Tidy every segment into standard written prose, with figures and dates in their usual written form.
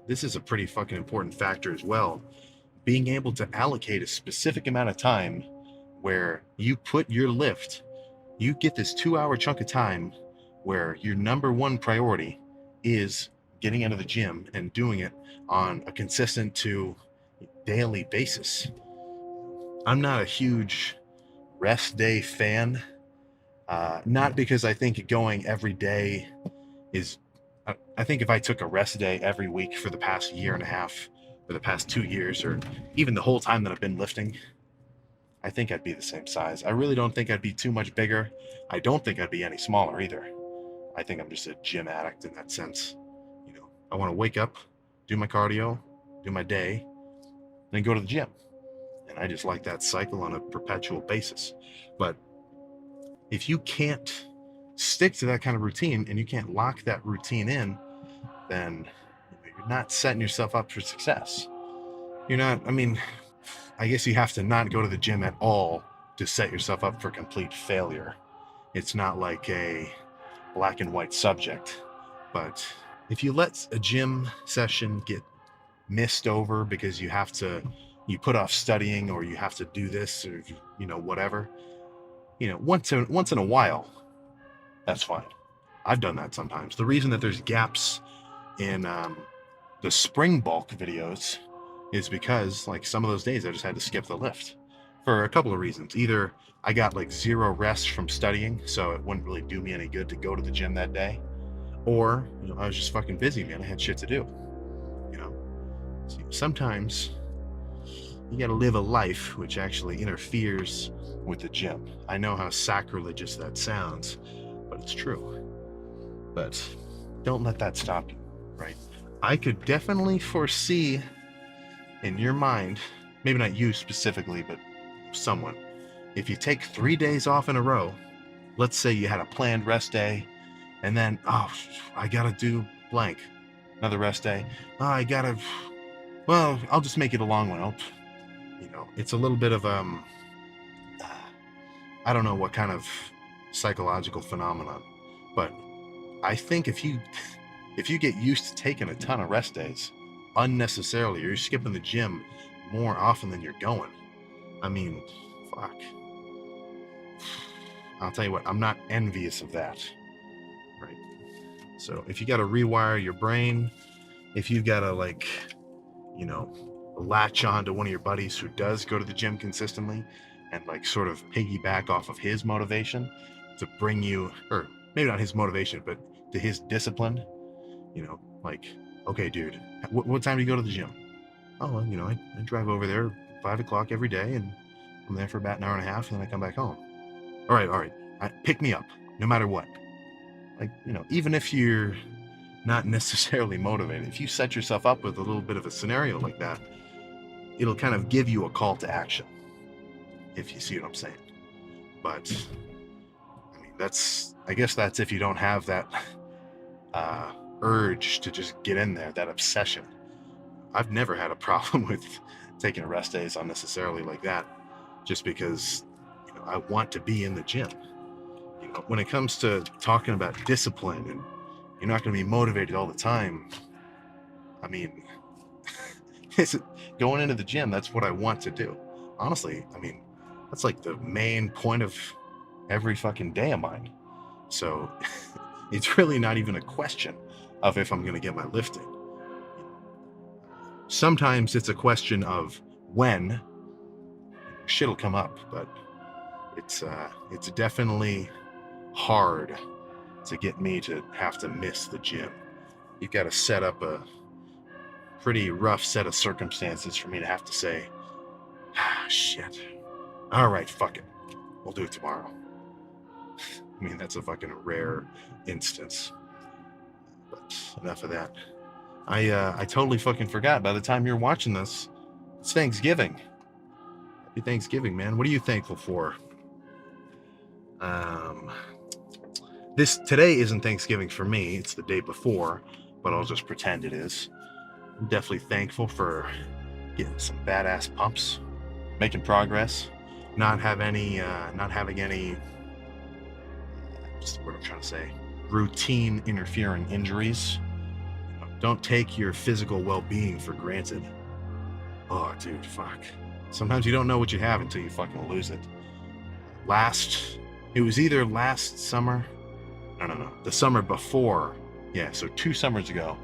this is a pretty fucking important factor as well. Being able to allocate a specific amount of time where you put your lift, you get this 2 hour chunk of time where your number one priority is getting out of the gym and doing it on a consistent to daily basis. I'm not a huge rest day fan, not because I think going every day is. I think if I took a rest day every week for the past year and a half, or the past 2 years, or even the whole time that I've been lifting, I think I'd be the same size. I really don't think I'd be too much bigger. I don't think I'd be any smaller either. I think I'm just a gym addict in that sense. I want to wake up, do my cardio, do my day, then go to the gym. And I just like that cycle on a perpetual basis. But if you can't stick to that kind of routine and you can't lock that routine in, then you're not setting yourself up for success. I guess you have to not go to the gym at all to set yourself up for complete failure. It's not like a black and white subject. But if you let a gym session get missed over because you put off studying, or you have to do this, or whatever, once in a while, that's fine. I've done that sometimes. The reason that there's gaps in the spring bulk videos is because, like, some of those days I just had to skip the lift for a couple of reasons. Either I got like zero rest from studying, so it wouldn't really do me any good to go to the gym that day, or I was just fucking busy, man. I had shit to do. So sometimes you got to live a life which actually interferes with the gym. I know how sacrilegious that sounds, but it's true. But don't let that stop you, right? I could definitely foresee in your mind, maybe not you specifically, but someone, if you take 3 days off in a row, let's say you had a planned rest day, and then, I gotta do blank, another rest day. I'll just make it a long one. It's a little bit of, I don't know what kind of psychological phenomenon, but I think if you get used to taking a ton of rest days unnecessarily, or you're skipping the gym more often than you're going, fuck. I'll tell you what, I'm not envious of that, right? So if you got to rewire your brain, if you got to latch on to one of your buddies who does go to the gym consistently and sort of piggyback off of his motivation to bring you, or maybe not his motivation, but to his discipline, okay, dude, what time do you go to the gym? Oh, I drive over there 5 o'clock every day, and I'm there for about an hour and a half, and then I come back home. All right, pick me up, no matter what. Even if you're not necessarily motivated, if you set yourself up with a little bit of a scenario like that, it'll kind of give you a call to action, if you see what I'm saying. But I guess that's if you don't have that urge to just get in there, that obsession. I've never had a problem with taking rest days unnecessarily like that, just because I want to be in the gym. When it comes to talking about discipline, and you're not going to be motivated all the time, going into the gym, that's what I want to do. Honestly, that's like the main point of every fucking day of mine. So it's really not even a question of if I'm going to get my lift in. Sometimes it's a question of when. Shit'll come up, but it's definitely hard to get me to have to miss the gym. You've got to set up a pretty rough set of circumstances for me to have to say, shit, all right, fuck it, we'll do it tomorrow. That's a fucking rare instance. But enough of that. I totally fucking forgot. By the time you're watching this, it's Thanksgiving. Happy Thanksgiving, man. What are you thankful for? Today isn't Thanksgiving for me. It's the day before, but I'll just pretend it is. I'm definitely thankful for getting some badass pumps, making progress, not having any, what's the word I'm trying to say? Routine interfering injuries. Don't take your physical well-being for granted. Oh, dude, fuck. Sometimes you don't know what you have until you fucking lose it. It was either last summer. No. The summer before. Yeah, so 2 summers ago,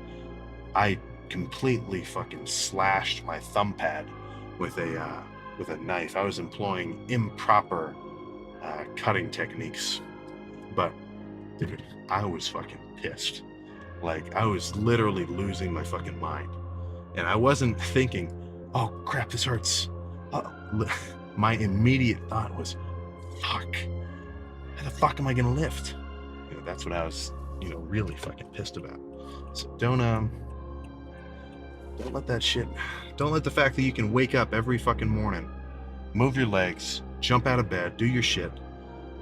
I completely fucking slashed my thumb pad with a knife. I was employing improper cutting techniques, but dude, I was fucking pissed. Like, I was literally losing my fucking mind, and I wasn't thinking, "Oh crap, this hurts." My immediate thought was, "Fuck, how the fuck am I gonna lift?" That's what I was, really fucking pissed about. So don't let that shit. Don't let the fact that you can wake up every fucking morning, move your legs, jump out of bed, do your shit,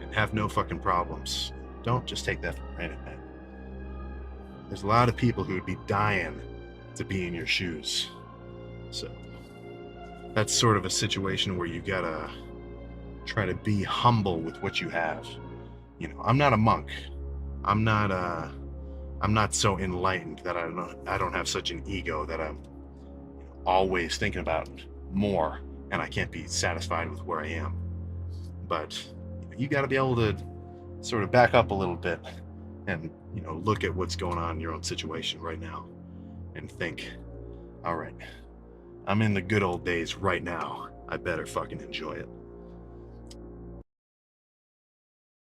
and have no fucking problems. Don't just take that for granted, man. There's a lot of people who would be dying to be in your shoes. So that's sort of a situation where you gotta try to be humble with what you have. I'm not a monk. I'm not so enlightened that I don't have such an ego that I'm always thinking about more and I can't be satisfied with where I am. But you got to be able to sort of back up a little bit and look at what's going on in your own situation right now and think, all right, I'm in the good old days right now. I better fucking enjoy it.